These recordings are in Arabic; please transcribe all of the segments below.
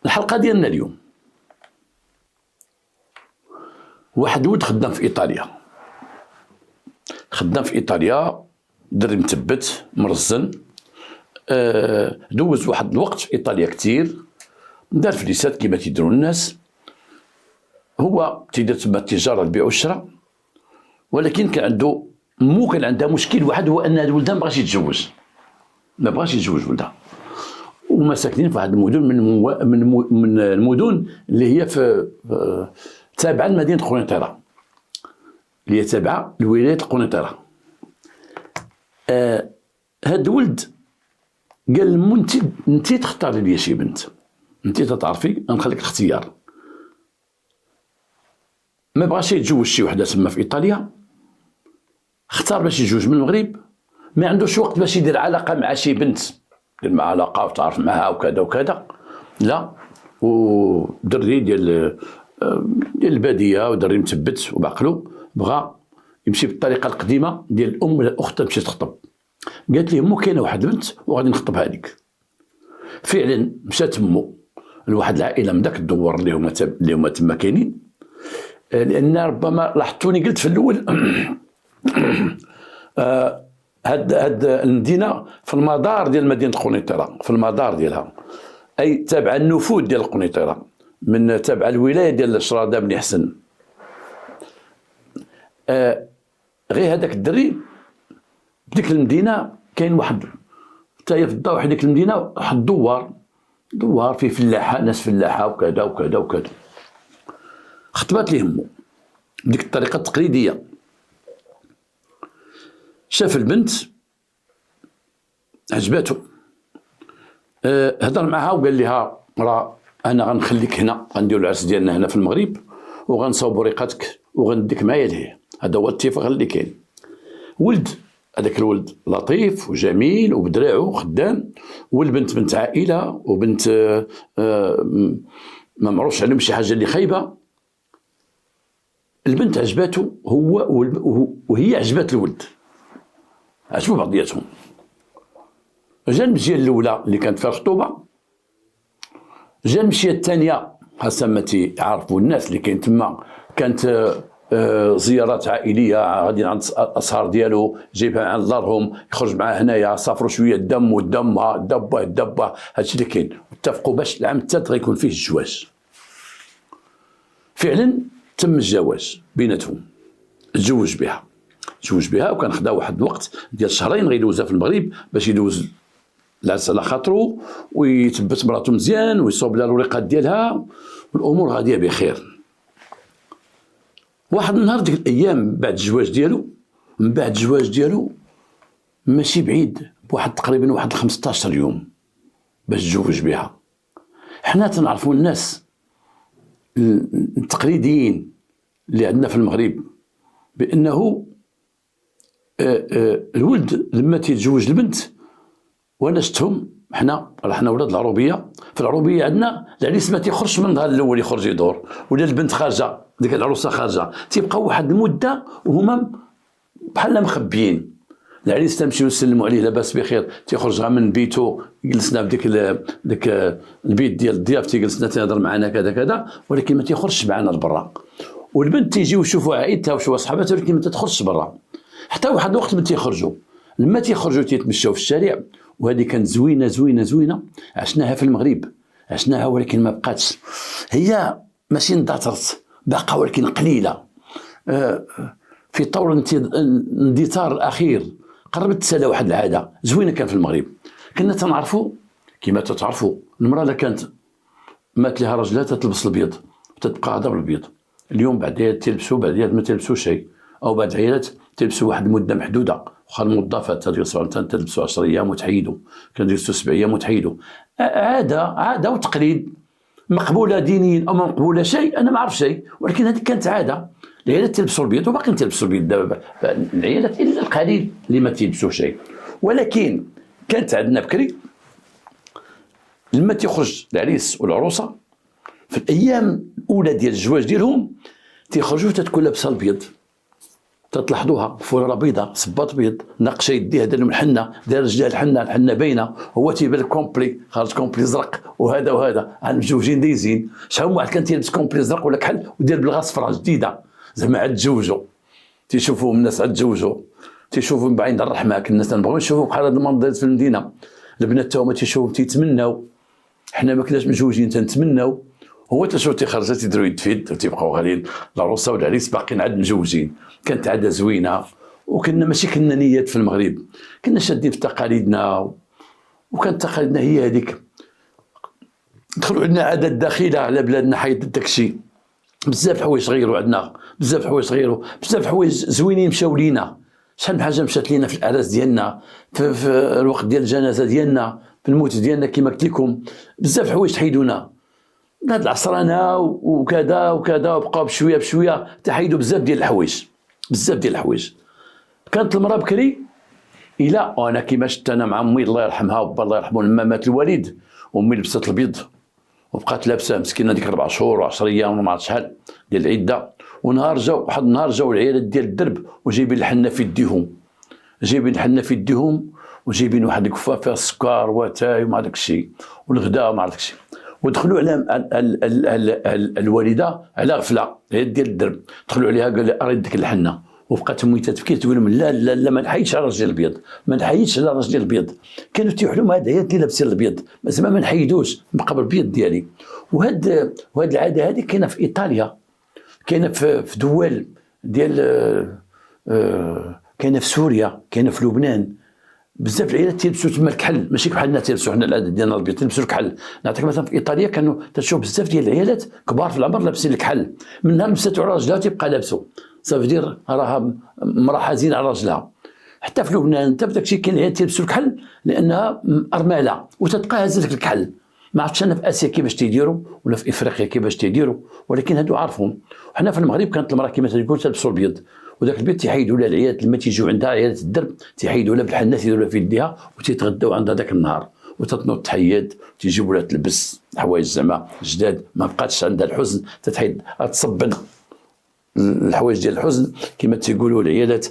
الحلقه ديالنا اليوم واحد الولد خدام في ايطاليا، دري مثبت مرزن، دوز واحد الوقت في ايطاليا كتير، دار فليسات كيما تيديروا الناس. هو تيدير تما التجاره البيع والشراء، ولكن كان عندها مشكل واحد، هو ان هاد الولد ما بغاش يتزوج ولدها، وما ساكنين في واحد المدن من المدن اللي هي في تابعه لمدينه قنيطره، اللي هي تابعه لولايه قنيطره. هاد الولد قال لمو انت تختاري لي شي بنت، انت تتعرفي نخليك الاختيار. ما بغاش يتزوج شي وحده تما في ايطاليا، اختار باش يتزوج من المغرب، ما عندوش وقت باش يدير علاقه مع شي بنت، يدير مع علاقه وتعرف معها وكذا وكذا، لا. ودري ديال الباديه ودري مثبت وبعقلو، بغى يمشي بالطريقه القديمه ديال الام ولا الاخت تمشي تخطب. قالت ليه مو كاينه واحد البنت وغادي نخطبها لك. فعلا مشات مو لواحد العائله من داك الدوار اللي هما تما كاينين، لان ربما لاحظتوني قلت في الاول هاد المدينه في المدار ديال مدينه قنيطره، في المدار ديالها، اي تابعه النفوذ ديال قنيطره، من تابعه الولايه ديال شراده بن حسن. غير هذاك الدري بديك المدينه كاين واحد حتى هي في الضوء هذيك المدينه واحد دوار فيه فلاحه، ناس فلاحه وكذا وكذا وكذا. خطبات ليه مو بديك الطريقه التقليديه. شاف البنت عجباتو، هضر معها وقال لها راه انا غنخليك هنا، غنديرو العرس ديالنا هنا في المغرب، وغنصاوبو ريقتك وغنديك معايا لهيه. هذا هو الاتفاق اللي كاين. هذاك الولد لطيف وجميل وبدراعو خدام، والبنت بنت عائله وبنت ما معروفش عليهم شي حاجه اللي خايبه. البنت عجباتو هو وهي عجبات الولد، عجبو بعضياتهم. جا المجيه الاولى اللي كانت فيها الخطوبه، جا المشيه الثانيه حسب ما تيعرفوا الناس اللي كاين تما، كانت زيارات عائليه، غادي عند الاصهار ديالو، جايبها عند دارهم، يخرج معاه هنايا، صافروا شويه الدم والدم الدبه هادشي اللي كاين، واتفقوا باش العام الثالث غيكون فيه الزواج. فعلا تم الزواج بيناتهم، تزوج بها وكان خدا واحد الوقت ديال شهرين غيدوزها في المغرب باش يدوز العرس على خاطرو ويثبت مراتو مزيان ويصوب لها الوريقات ديالها والامور غاديه بخير. واحد النهار ديك الايام بعد الزواج ديالو ماشي بعيد بواحد تقريبا واحد 15 يوم باش تزوج بها. حنا تنعرفوا الناس التقليديين اللي عندنا في المغرب بانه الولد لما تيتزوج البنت، وانا شفتهم حنا ولاد العروبيه، في العروبيه عندنا العريس ما تيخرجش من النهار الاول يخرج يدور، ولا البنت خارجه، ديك العروسه خارجه، تيبقاو واحد المده وهما بحال مخبيين. العريس تمشي ويسلموا عليه لاباس بخير، تيخرج غير من بيتو، جلسنا في ديك البيت ديال الضياف، تيجلسنا تيهضر معنا كذا كذا، ولكن ما تيخرجش معنا لبرا. والبنت تيجي ويشوفوا عائلتها وشوفوا صحاباتها، ولكن ما تدخلش برا. حتى واحد الوقت من تيخرجوا، لما تيخرجوا تيتمشاو في الشارع، وهذه كانت زوينه عشناها في المغرب، ولكن ما بقاتش، هي ماشي اندثرت باقا ولكن قليله. في طور الاندثار الاخير قربت تسالى واحد العاده زوينه كان في المغرب. كنا تنعرفوا كما تتعرفوا المراه اللي كانت مات لها راجلها تلبس الابيض وتتبقى غادا بالابيض. اليوم بعد تلبسوا، بعد ما تلبسوا شيء، او بعد عائلات تلبسوا واحد المده محدوده، واخا الموظفات تلبسوا تلبسوا 10 ايام وتحيدوا، كنديروا 7 ايام وتحيدوا. عاده وتقليد مقبوله دينيا او ما مقبوله شيء، انا ما اعرف شيء، ولكن هذه كانت عاده. العائلات تلبسوا البيض وباقيين تلبسوا البيض دابا، العائلات الا القليل اللي ما تلبسوا شيء. ولكن كانت عندنا بكري لما تيخرج العريس والعروسه في الايام الاولى ديال الزواج ديالهم، تيخرجوا تتكون لابسه البيض، تتلاحظوها فورة بيضاء، صباط بيض، ناقشه يديه دار من الحنه، دار رجليه الحنه باينه، هو تيبان كومبلي خارج كومبلي زرق، وهذا مزوجين دايزين. شحال من واحد كان تيلبس كومبلي زرق ولا كحل ودير بلغه صفراء جديده زعما عاد تزوجوا، تيشوفوهم الناس عاد تزوجوا، تيشوفوا بعين الرحمه. الناس نبغيو نشوفوا بحال هذا المنظر في المدينه، البنات تا هما تيشوفوا تيتمناو، حنا ما كناش مزوجين تنتمناو، هو تشوف تيخرج تيديروا يد في يد وتيبقاو غاديين العروسه والعريس باقيين عاد مزوجين. كانت عاده زوينه، وكنا ماشي كنا نيات في المغرب، كنا شادين في تقاليدنا، وكانت تقاليدنا هي هذيك. دخلوا عندنا عادات داخله على بلادنا حيد داكشي، بزاف الحوايج تغيروا عندنا، بزاف الحوايج تغيروا، بزاف الحوايج زوينين مشاو لينا. شحال من حاجه مشات لينا في الاعراس ديالنا، في الوقت ديال الجنازه ديالنا، في الموت ديالنا كما قلت لكم، بزاف الحوايج تحيدونا. هاد العصرانه وكذا وكذا، وبقاو بشويه بشويه تحيدوا بزاف ديال الحوايج، بزاف ديال الحوايج. كانت المراه بكري الى وانا كيما شفت انا مع امي الله يرحمها وبا الله يرحمه، لما مات الوالد امي لبست البيض وبقات لابسه مسكينه ديك 4 شهور و10 ايام وما عرفت شحال ديال العده. ونهار جاو واحد النهار جاو العيالات ديال الدرب وجايبين الحنه في يديهم، جايبين الحنه في يديهم وجايبين واحد الكفه فيها السكر واتاي وما داك الشيء والغداء وما عرفت داك الشيء، ودخلوا على الوالده على غفله هي ديال الدرب، دخلوا عليها قال لها اريد ديك الحنه، وبقات امي تتبكي تقول لهم لا لا لا ما نحيدش على الراجل الابيض، ما نحيدش على الراجل الابيض. كانوا تيحلموا هاد العيال اللي لابسين الابيض زعما ما نحيدوش نبقى بالابيض ديالي. وهاد العاده هذه كاينه في ايطاليا، كاينه في دول ديال كاينه في سوريا، كاينه في لبنان. بزاف العائلات تيلبسوا تما الكحل، ماشي بحالنا تيلبسوا حنا العاده ديالنا الابيض، تيلبسوا الكحل. نعطيك مثلا في ايطاليا كانوا تشوف بزاف ديال العائلات كبار في العمر لابسين الكحل، من نهار لبساتو على راجلها تيبقى لابسو، صافي دير راها مراه حزينه على راجلها. حتى في لبنان حتى في داك الشيء كاين العائلات تيلبسوا الكحل لانها ارمله وتتبقى هازه داك الكحل. ما عرفتش انا في اسيا كيفاش تيديروا ولا في افريقيا كيفاش تيديروا، ولكن هادو عارفهم. وحنا في المغرب كانت المراه كما تقول تلبسوا الابيض، وذاك البيت تيحيدوا لها العيالات لما تيجيو عندها عيالات الدرب تيحيدوا لها بالحنه تيديروا لها في يديها وتيتغداو عندها ذاك النهار، وتتنوض تحيد تيجيبوا لها تلبس حوايج زعما جداد، ما بقاتش عندها الحزن تتحيد تصبن الحوايج ديال الحزن كما تيقولوا العيالات.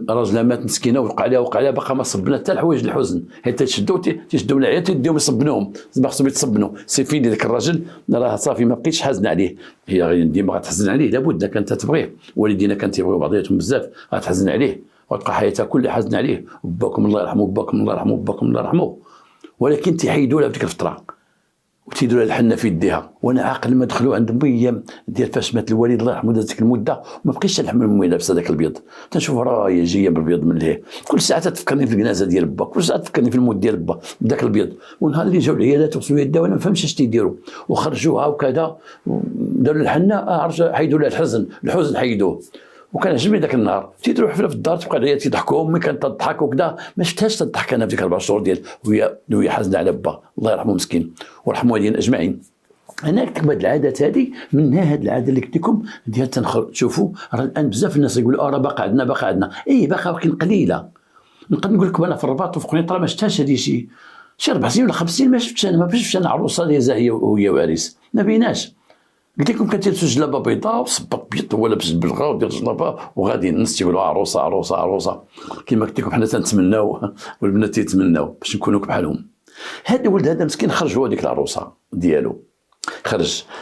راجلها مات مسكينه وقع عليها باقا ما صبنا حتى الحوايج الحزن، حيت تيشدوا العيالات تيديهم يصبنوهم، خصهم يتصبنوا سيفيني ذاك الراجل راه صافي ما بقيتش حازن عليه، هي ديما غتحزن عليه لابد كانت تبغيه، والدينا كانت تيبغيو بعضياتهم بزاف، غتحزن عليه وتبقى حياتها كلها حزن عليه، وباكم الله يرحمه وباكم الله يرحمه وباكم الله يرحمه. ولكن تيحيدوا لها في ديك الفتره وتيديروا لها الحنه في يديها. وانا عاقل لما دخلوا عند امي ديال فاش مات الوالد الله يرحمه ديك المده ما بقيتش نحمل امي لابسه ذاك الابيض، تنشوف راه هي جايه بالابيض من لهيه، كل ساعه تفكرني في الجنازه ديال با، كل ساعه تفكرني في الموت ديال با بداك الابيض. ونهار اللي جاو العيالات وغسلوا يدها وانا ما فهمتش اش تيديروا وخرجوها وكذا داروا الحنه، عرفت حيدوا لها الحزن حيدوه. وكان عجبني ذاك النهار تيديروا حفله في الدار تبقى العيال تيضحكوا، امي كانت تضحك وكذا، ما شفتهاش تضحك انا في ديك 4 شهور ديال وهي حزنه على با الله يرحمه مسكين ويرحم والدينا اجمعين. انا كتب هاد العادات هذه منها هاد العاده اللي قلت لكم ديال تشوفوا راه الان بزاف الناس يقولوا راه باقا عندنا اي باقا ولكن قليله. نقدر نقول لكم انا في الرباط وفي قنيطره ما شفتهاش هذه شي 4 سنين ولا 5 سنين ما شفتش انا، ما شفتش انا عروسه اللي زاهيه وهي وعريس ما بيناش. قلت لكم كانت تلبسوا جلابه بيضاء وصباط بيض هو لابس البلغه ودير جلابه وغادي الناس تيقولوا عروسه كما قلت لكم حنا تنتمناو والبنات تيتمناو باش نكونوا بحالهم. هذا الولد هذا مسكين خرج هو ديك العروسه ديالو،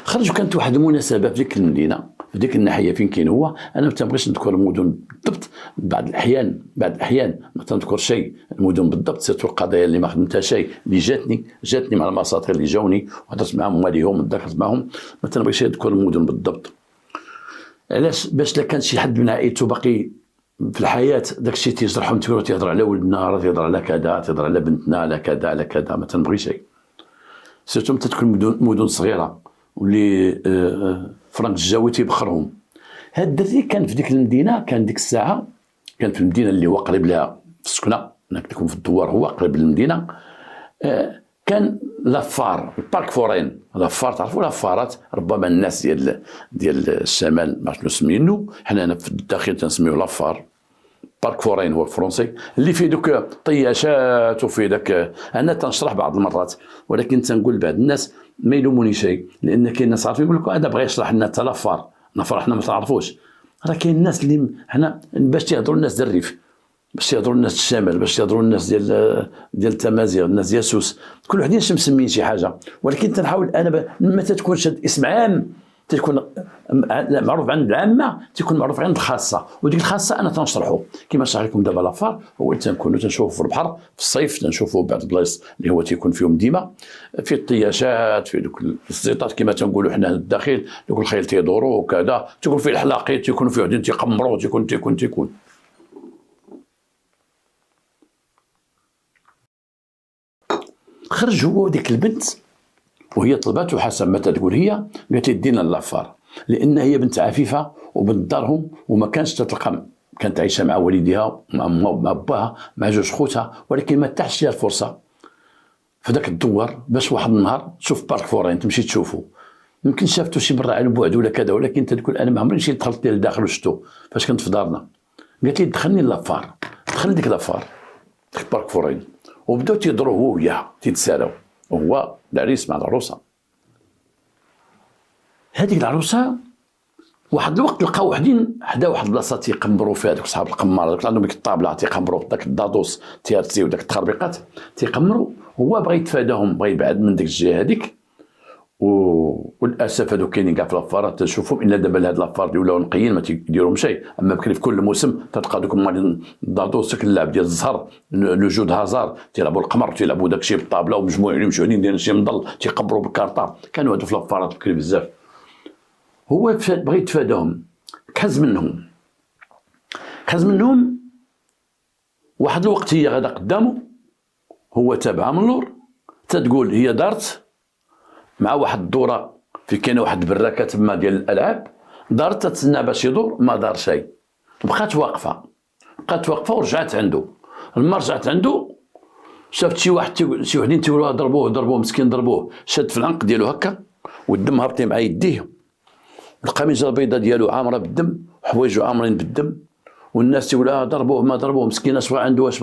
خرج وكانت واحد المناسبه في ديك المدينه في ديك الناحيه فين كاين هو. انا ما تنبغيش نذكر المدن بالضبط، بعض الاحيان ما تنذكر شيء المدن بالضبط، سيرتو القضايا اللي ما خدمتها شيء اللي جاتني مع المساطير اللي جاوني وهضرت معاهم واليهم تذاكرت معاهم، ما تنبغيش نذكر المدن بالضبط. علاش؟ باش لا كان شي حد من عائلته باقي في الحياه داك الشيء تيجرحهم، تيقولوا تيهضر على ولدنا راه تيهضر على كذا، تيهضر على بنتنا على كذا، ما تنبغيش شيء. سيرتو متى تكون مدن صغيره واللي فرنك الجاوي تيبخرهم. هاد الدري كان في ديك المدينه، كان ديك الساعه كان في المدينه اللي هو قريب لها في السكنه، انا قلت لكم في الدوار هو قريب للمدينه. كان لافار البارك فورين، لافار تعرفوا لافارات ربما الناس ديال الشمال ما عرفتش نسميو، حنا هنا في الداخل تنسميو لافار. بارك فورين هو الفرنسي اللي فيه دوك طياشات وفيه داك، انا تنشرح بعض المرات ولكن تنقول لبعض الناس ما يلوموني شيء، لان كاين ناس عارفين يقول لك هذا بغى يشرح لنا تلافار نفر حنا ما تعرفوش. راه كاين الناس اللي حنا باش تيهضروا الناس ديال الريف، باش تيهضروا الناس الشمال، باش تيهضروا الناس ديال التمازيغ، الناس ديال سوس، كل واحد مسميين شي حاجه، ولكن تنحاول انا لما تكون شاد اسم عام تكون معروف عند العامه، تكون معروف عند الخاصه، وديك الخاصه انا تنشرحو كيما شرح لكم دابا لافار. هو اللي تنكونوا تنشوفوا في البحر في الصيف، تنشوفوا بعض البلايص اللي هو تيكون فيهم ديما في الطياشات، في دوك الزيطات كيما تنقولوا حنا الداخل، دوك الخيل تيدوروا وكذا، تيكون فيه الحلاقيت، تيكونوا فيه وحدين تيقمروا، تيكون خرج هو وديك البنت وهي طلبته حسب ما تقول هي، قالت لي دينا لافار، لان هي بنت عفيفه وبنت دارهم وما كانش تتلقى، كانت عايشه مع والديها مع باها مع جوج خوتها، ولكن ما تحش ليها الفرصه في ذاك الدوار باش واحد النهار تشوف بارك فورين تمشي تشوفو. يمكن شافتو شي برا على بعد ولا كذا، ولكن تقول انا ما عمري مشيت دخلت لداخل وشفتو فاش كنت في دارنا. قالت لي دخلني لافار، دخل ديك لافار ديك بارك فورين، وبداو تيضروا هو وياها تيتسالاو، وهو العريس مع العروسه. هذيك العروسه واحد الوقت لقاو وحدين حدا واحد البلاصه تيقمروا فيها، دوك صحاب القماره دوك عندهم ديك الطابله تيقمروا داك الدادوس تيرتي وداك التخربيقات تيقمروا. هو بغى يتفاداهم، بغى يبعد من ديك الجهه هذيك، وللاسف هذوك كاينين كاع في لافار تشوفهم، الا دابا هاد لافار اللي ولاو نقيين ما تيديرهم شيء. اما بكري في كل موسم تلقى دوك الدادوس داك اللعب ديال الزهر لو جو د هازار، تيلعبوا القمر تيلعبوا داك الشيء بالطابله ومجموعين مشعولين دايرين شي مضل تيقبروا بالكارطه، كانوا هادو في لافارات بكري بزاف. هو بغى يتفاداهم، كحز منهم واحد الوقت هي غادا قدامه، هو تابعها من اللور، تتقول هي دارت مع واحد الدوره في كاينه واحد البراكه تما ديال الالعاب، دارت تتسنى باش يدور ما دار شيء، بقات واقفه ورجعت عنده. لما رجعت عنده شافت شي وحدين تيقولوا ضربوه مسكين ضربوه، شاد في العنق ديالو هكا والدم هابطين مع يديه، القميصه البيضاء ديالو عامره بالدم، حوايجو عامرين بالدم، والناس تيقولوا ضربوه ما ضربوه مسكين، اش بغى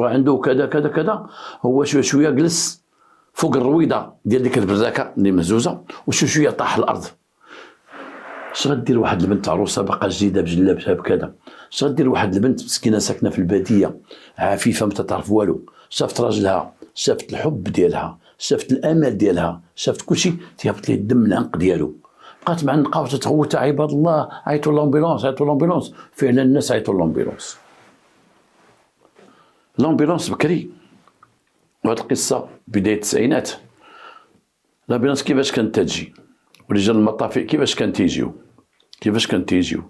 عنده كذا كذا كذا. هو شويه جلس فوق الرويضه ديال ديك البراكه اللي مهزوزه، وشويه طاح الارض. اش غدير واحد البنت عروسه باقا جديده بجلابها بكذا، اش غدير واحد البنت مسكينه ساكنه في الباديه عفيفه ما تعرف والو، شافت راجلها، شافت الحب ديالها، شافت الامل ديالها، شافت كلشي، تيهبط ليه الدم من العنق ديالو، بقات معنقه وتتغوت عباد الله عيطوا لومبيلونس. فعلا الناس عيطوا لومبيلونس بكري. وهاد القصه بدايه التسعينات، لامبيلونس كيفاش كانت تجي، ورجال المطافئ كيفاش كانوا تيجيو،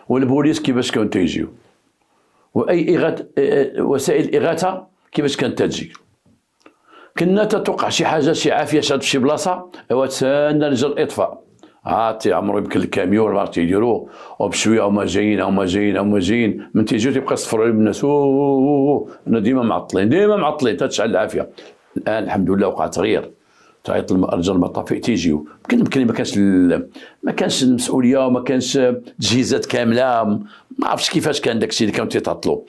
والبوليس كيفاش كانوا تيجيو، واي وسائل الاغاثه كيفاش كانت تجي. كنا تتوقع شي حاجه شي عافيه شاد في شي بلاصه، ايوا تسنى رجال الاطفاء عاد عمرو يمكن الكاميون راه تيديروه، وبشويه هما جايين من تيجيو تيبقى يصفروا عليهم الناس، انا ديما معطلين تتشعل العافيه. الان الحمد لله وقع تغيير، تعيط رجال المطافئ تيجيو، يمكن ما كانش المسؤوليه وما كانش تجهيزات كامله، ما عرفتش كيفاش كان داكشي اللي كانوا تيتعطلوا.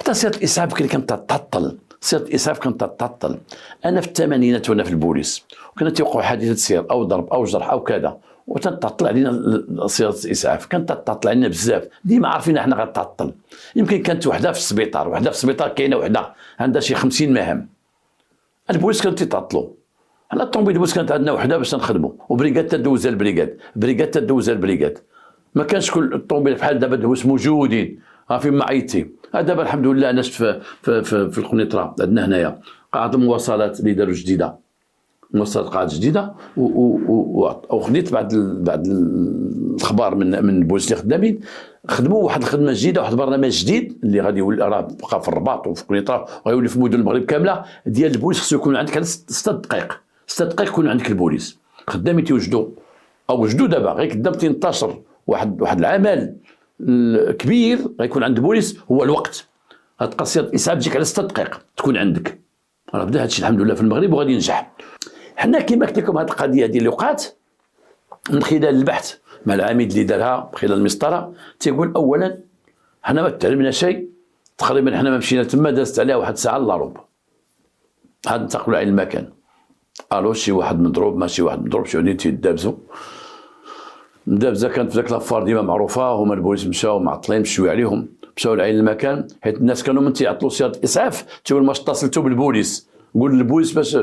حتى سياره الاسعاف كانت تتعطل، انا في الثمانينات وانا في البوليس، وكانت تيوقعوا حادثه سير او ضرب او جرح او كذا، وتتعطل علينا سياره الاسعاف، كانت تتعطل علينا بزاف، ديما عارفين احنا غتعطل. يمكن كانت وحده في السبيطار، كاينه وحده عندها شي 50 مهام. البوليس كانوا تيتعطلوا، حنا الطوموبيل البوليس كانت عندنا وحده باش نخدموا، وبريكاد تدوزها البريكاد، ما كانش كل الطوموبيل بحال دابا دوز موجودين فين ما عيطتي. دابا الحمد لله ناس في القنيطره عندنا هنايا قاعده المواصلات اللي داروا جديده، قاعده جديده، وخديت بعض الاخبار من البوليس اللي خدامين، خدموا واحد الخدمه جديده، واحد البرنامج جديد اللي غادي يولي راه بقى في الرباط وفي قنيطره وغيولي في مدن المغرب كامله ديال البوليس. خصو يكون عندك 6 دقائق يكون عندك البوليس خدامين تيوجدوا، او وجدوا دابا غير قدام تنتشر واحد العمل كبير غيكون عند البوليس، هو الوقت. هاد قصيده الاسعاف تجيك على 6 دقائق تكون عندك. راه بدا هادشي الحمد لله في المغرب وغادي ينجح. حنا كيما قلت لكم هاد القضيه هادي اللي وقعت من خلال البحث مع العميد اللي دارها خلال المسطره، تيقول اولا حنا ما تعلمنا شيء تقريبا، حنا ما مشينا تما دازت عليها واحد الساعه لاروب، هاد ننتقلوا على المكان، الو شي واحد مضروب ماشي واحد مضروب، شي وحدين تيدابزوا دابزه كانت في ذاك لافار ديما معروفه، هما البوليس مشاو معطلين مشاو عليهم، مشاو لعين المكان، حيت الناس كانوا من تيعطلوا سياره الاسعاف تيقول ما اتصلتوا بالبوليس، قول للبوليس باش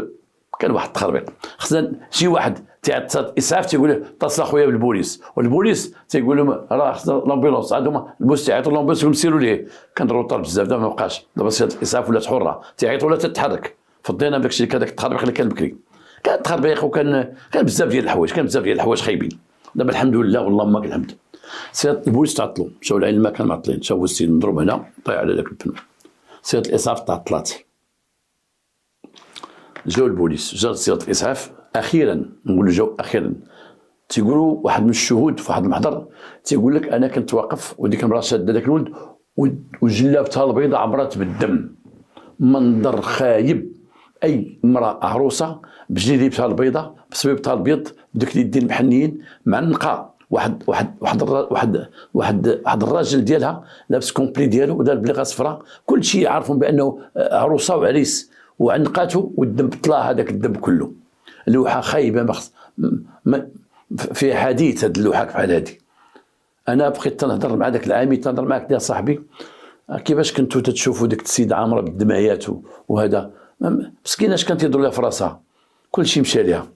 كان واحد التخربيق، خصنا شي واحد تيعطل الاسعاف تيقول له اتصل اخويا بالبوليس، والبوليس تيقول لهم راه خصنا لامبيلونس، عندهم البوليس تيعيطوا لامبيلونس يقول سيروا ليه، كان الروطار بزاف دابا ما بقاش، دابا سياره الاسعاف ولات حره تيعيطوا ولا تتحرك، فضينا بداك الشيء هذاك التخربيق اللي كان بكري، كان تخربيق وكان بزاف ديال الحوايج، كان بزاف ديال الحوايج خايبين. دابا الحمد لله والله لك الحمد، سيادة البوليس تعطلوا، مشاو لعين المكان معطلين، شافوا السيد مضروب هنا طايح على ذاك البنو، سيادة الاسعاف تعطلات، جاو البوليس، جات سيادة الاسعاف اخيرا، نقولوا جاو اخيرا، تيقولوا واحد من الشهود في واحد المحضر تيقول لك انا كنت واقف وديك المراه شاده ذاك الولد وجلابتها البيضاء عبرات بالدم، منظر خايب، اي امراه عروسه بجليبتها البيضاء بصبيبتها البيض بدوك اليدين محنيين معنقه، واحد الراجل ديالها لابس كومبلي ديالو ودار بليغه صفراء، كل شيء يعرفون بانه عروسه وعريس، وعنقاته والدم طلع هذاك الدم كله، لوحه خايبه في حديث هاد اللوحه بحال هادي. انا بقيت تنهضر مع داك العامي، تنهضر معاك يا صاحبي كيفاش كنتو تتشوفوا ديك السيده عامره بالدمايات وهذا مسكينه اش كانت يدور لها في راسها، كل شيء مشى ليها.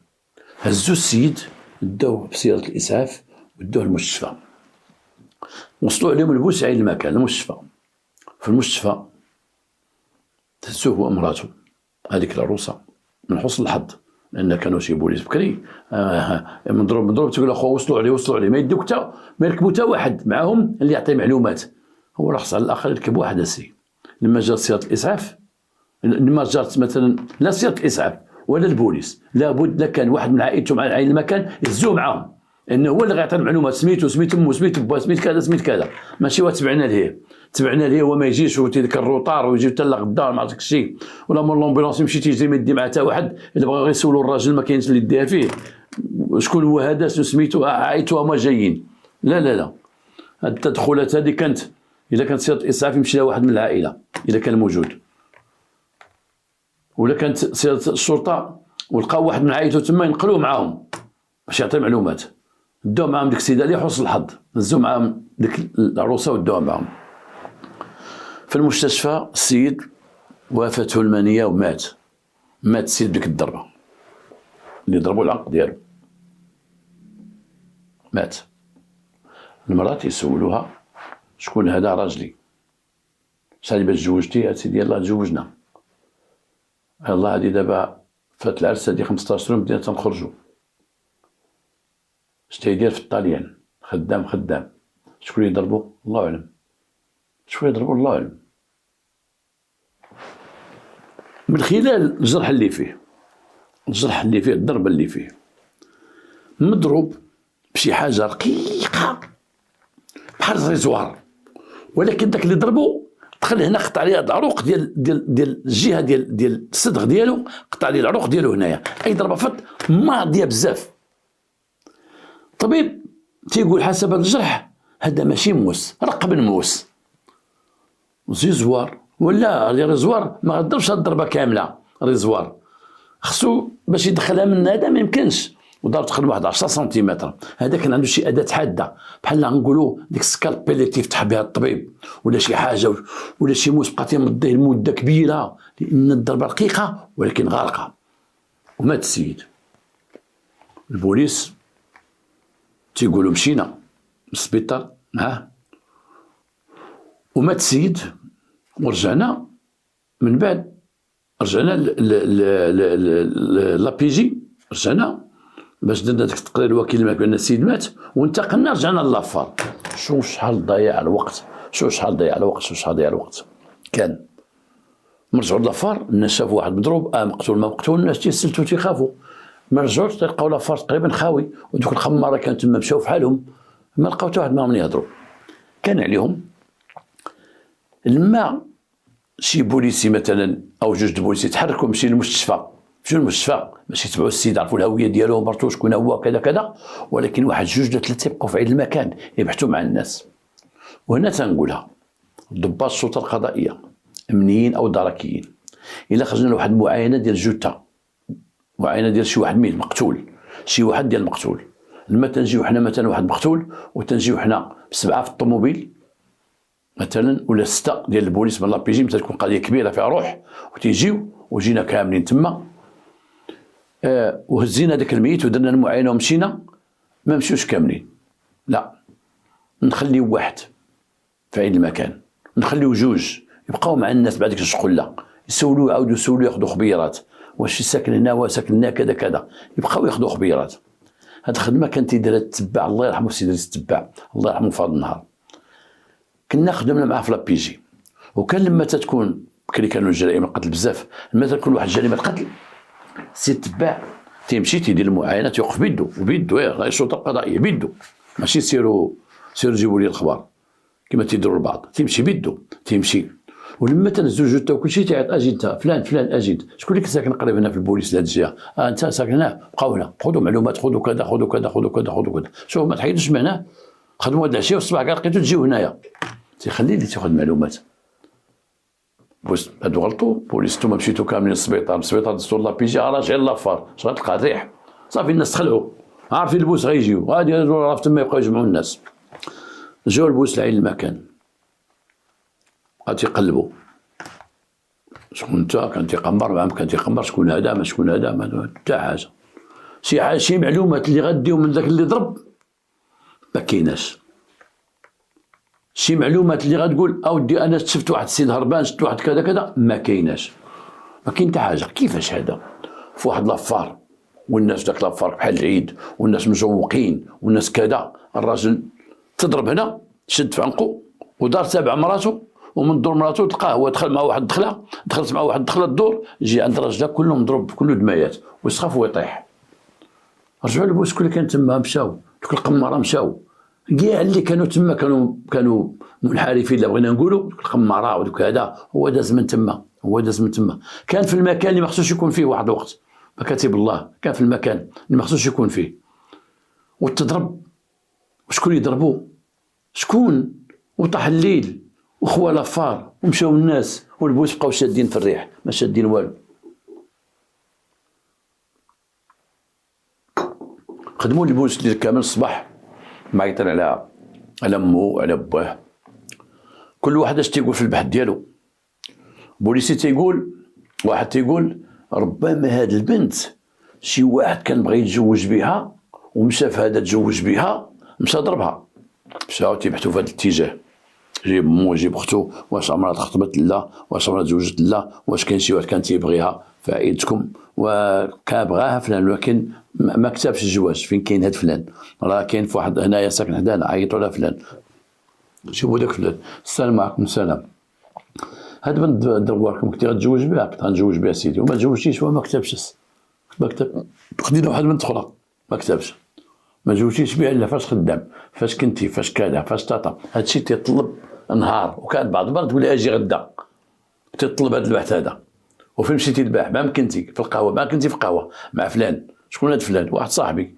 هزو السيد داوه بسياره الاسعاف ودوه المستشفى، وصلوا عليهم البوليس عين المكان المستشفى، في المستشفى تهزوه هو ومراته هذيك العروسه، من حسن الحظ لان كانوا شي بوليس بكري مضروب تقول اخو وصلوا عليه ما يدوك حتى ما يركبوا حتى واحد معاهم اللي يعطي معلومات، هو راه خص على الاقل يركب واحد السي. لما جات سياره الاسعاف، لما جات مثلا لا سياره الاسعاف ولا البوليس، لابد كان واحد من عائلته مع عائل المكان يهزوه معاهم، لانه هو اللي غيعطي المعلومات، سميت امه سميت با سميت كذا سميت كذا، ماشي هو تبعنا ليه هو ما يجيش وتيديك الروطار ويجي حتى لغدا ما عرفت الشيء، ولا مول لومبيلونس يمشي تيجي ما يدي مع حتى واحد، الا بغا غير يسولوا الراجل ما كاينش اللي يديها فيه، شكون هو هذا سميتو عائلته هما جايين، لا هاد التدخلات هذه كانت الا كانت سياره الاسعاف يمشي لها واحد من العائله اذا كان موجود، ولا كانت سياره الشرطه ولقاو واحد من عائلته تما ينقلوه معاهم باش يعطي معلومات، داو معاهم ديك السيده اللي حسن الحظ، هزوا معاهم ديك العروسه وداوها معاهم. في المستشفى السيد وافته المنيه ومات، السيد بديك الضربه اللي ضربوا العنق ديالو، مات. المراه تيسولوها شكون هذا؟ راجلي. شحال باش تزوجتي؟ سيدي يلاه تزوجنا، يلاه هادي دابا فات العرس هادي 15 يوم بدينا تنخرجوا، شتا يدير في الطاليان، خدام، شكون اللي ضربو؟ الله اعلم، شكون اللي ضربو؟ الله اعلم. من خلال الجرح اللي فيه، الضربه اللي فيه، مضروب بشي حاجه رقيقه بحال الريزوار، ولكن داك اللي ضربو دخل هنا قطع عليه العروق ديال الجهه ديال الصدغ ديالو، قطع عليه العروق ديالو هنايا، اي ضربه فط ماضيه بزاف. الطبيب تيقول حسب الجرح هذا ماشي موس، رقب موس زيزوار، ولا ريزوار ما غضربش هاد الضربه كامله، ريزوار خصو باش يدخلها من هذا ما يمكنش، وضرب تقريبا واحد 10 سنتيمتر، هذا كان عنده شي اداه حاده بحال نقولوا ديك السكالبي اللي تيفتح بها الطبيب ولا شي حاجه، ولا شي موس بقى تيمضيه لمده كبيره، لان الضربه رقيقه ولكن غارقه، ومات السيد. البوليس تيقولوا مشينا للسبيطار معاه ومات السيد، ورجعنا من بعد رجعنا لابيجي، رجعنا باش درنا داك التقرير الوكيل معك بان السيد مات، وانتقلنا رجعنا للافار. شوف شحال ضيع الوقت، كان مرجعوا لافار، الناس شافوا واحد مضروب مقتول ما مقتول، الناس تيسلتوا تيخافوا، ما رجعوش تلقاو لافار تقريبا خاوي، ودوك الخماره كانوا تما مشاو في حالهم، ما لقاو حتى واحد معاهم يهضروا. كان عليهم لما شي بوليسي مثلا او جوج بوليسي تحركوا مشيو للمستشفى باش يتبعوا السيد، عرفوا الهويه ديالو ومرتو شكون هو كذا، ولكن واحد جوج ولا ثلاثه يبقوا في عين المكان يبحثوا مع الناس. وهنا تنقولها ضباط السلطه القضائيه امنيين او دركيين، الا خرجنا لواحد المعاينه ديال جثه، معاينه ديال شي واحد ميت مقتول، شي واحد ديال مقتول، لما تنجيو حنا مثلا واحد مقتول وتنجيو حنا ب7 في الطوموبيل مثلا ولا 6 ديال البوليس من لابيجي، مثلا تكون قضيه كبيره فيها روح وتيجيو وجينا كاملين تما وهزينا داك الميت ودرنا المعاينه ومشينا، ما مشيوش كاملين، لا نخليو واحد في عين المكان، نخليو جوج يبقاو مع الناس بعد ديك الشقله، يسولوا يعاودوا يسولوا ياخذوا خبيرات، واش ساكن هنا وساكن هنا كذا كذا، يبقاو ياخذوا خبيرات. هاد الخدمه كانت تيديرها التبع، الله يرحمه سيدي التبع، الله يرحمه في هذا النهار. كنا خدمنا معاه في لابيجي، وكان لما تتكون بكري كانوا الجرائم القتل بزاف، لما تكون واحد جريمه قتل سي التبع تيمشي تيدير المعاينه، تيوقف بيدو وبيدو رئيس الشرطه القضائيه بيدو، ماشي سيروا جيبوا لي الخبر كما تيديروا البعض، تيمشي بيدو تيمشي. ولما تنزلوا جوتا وكلشي تيعيط اجي انت فلان فلان اجي، شكون اللي ساكن قريب هنا في البوليس لهاد الجهه؟ انت ساكن هنا، بقاو هنا خذوا معلومات، خذوا كذا خذوا كذا خذوا كذا خذوا كذا، شوف ما تحيدوش معنا، خدموا هاد العشيه والصباح كاع لقيتو تجيو هنايا، تيخلي اللي تاخذ معلومات. هادو غلطوا بوليس، نتوما مشيتو كاملين للسبيطار دزتو لابيجي راجعين لافار، اش غتلقى الريح صافي، الناس تخلعوا عارفين البوس غيجيو غادي راه تما يبقاو يجمعوا الناس. جاو البوس لعين المكان غادي يقلبوا شكون انت، كان تيقمر معاهم، كان تيقمر شكون هذا ما شكون هذا ما حتى حاجه، شي معلومات اللي غاديو من ذاك اللي ضرب ما كايناش، شي معلومات اللي غتقول اودي انا شفت واحد السيد هربان شفت واحد كذا كذا ما كايناش، ما كاين حتى حاجه. كيفاش هذا في واحد لافار والناس داك لافار بحال العيد والناس مجوقين والناس كذا، الراجل تضرب هنا شد في عنقه ودار تابع مراته، ومن دور مراته تلقاه هو دخل مع واحد دخله، دخلت مع واحد دخله الدور، يجي عند الراجل كله مضروب كله دمايات ويسخف ويطيح. رجعوا للبوس كل اللي كان تما مشاو، دوك القماره مشاو، كاع اللي كانوا تما كانوا منحرفين اللي بغينا نقولوا، القماره ودوك هذا هو داز من تما، هو داز من تما، كان في المكان اللي ما خصوش يكون فيه واحد الوقت، مكاتب الله كان في المكان اللي ما خصوش يكون فيه، وتضرب وشكون يضربوه شكون، وطاح الليل وخوا لافار ومشاو الناس والبوس بقاو شادين في الريح ما شادين والو. خدموا البوس اللي كامل الصباح معيطين على مو على باه، كل واحد اش تيقول في البحث ديالو. بوليسي تيقول، واحد تيقول ربما هاد البنت شي واحد كان بغى يتزوج بها ومشى في هذا تزوج بها مشى ضربها، مشاو تيبحثوا في هذا الاتجاه، جيب مو جيب اختو، واش عمرها تخطبت لا، واش عمرها تزوجت لا، واش كاين شي واحد كان تيبغيها في عائلتكم وكان بغاها فلان ولكن ما كتبش الزواج، فين كاين هاد فلان، راه كاين في واحد هنايا ساكن حدانا عيطوا له فلان، شوفوا داك فلان، السلام عليكم السلام، هاد بنت ضربوا راكم كنتي غتزوج بها، كنت غنتزوج بها سيدي وما تزوجتيش وما كتبش، ما كتب، خدينا واحد بنت اخرى ما كتبش، ما تزوجتيش بها الا فاش خدام، فاش كنتي، فاش كذا، فاش طاطا، هادشي تيطلب نهار، وكان بعض المرات تقول لي اجي غدا، تطلب هذا البحث هذا، وفين مشيتي للباح؟ ما كنتي في القهوه، ما كنتي في القهوه مع فلان، شكون هاد فلان؟ واحد صاحبي،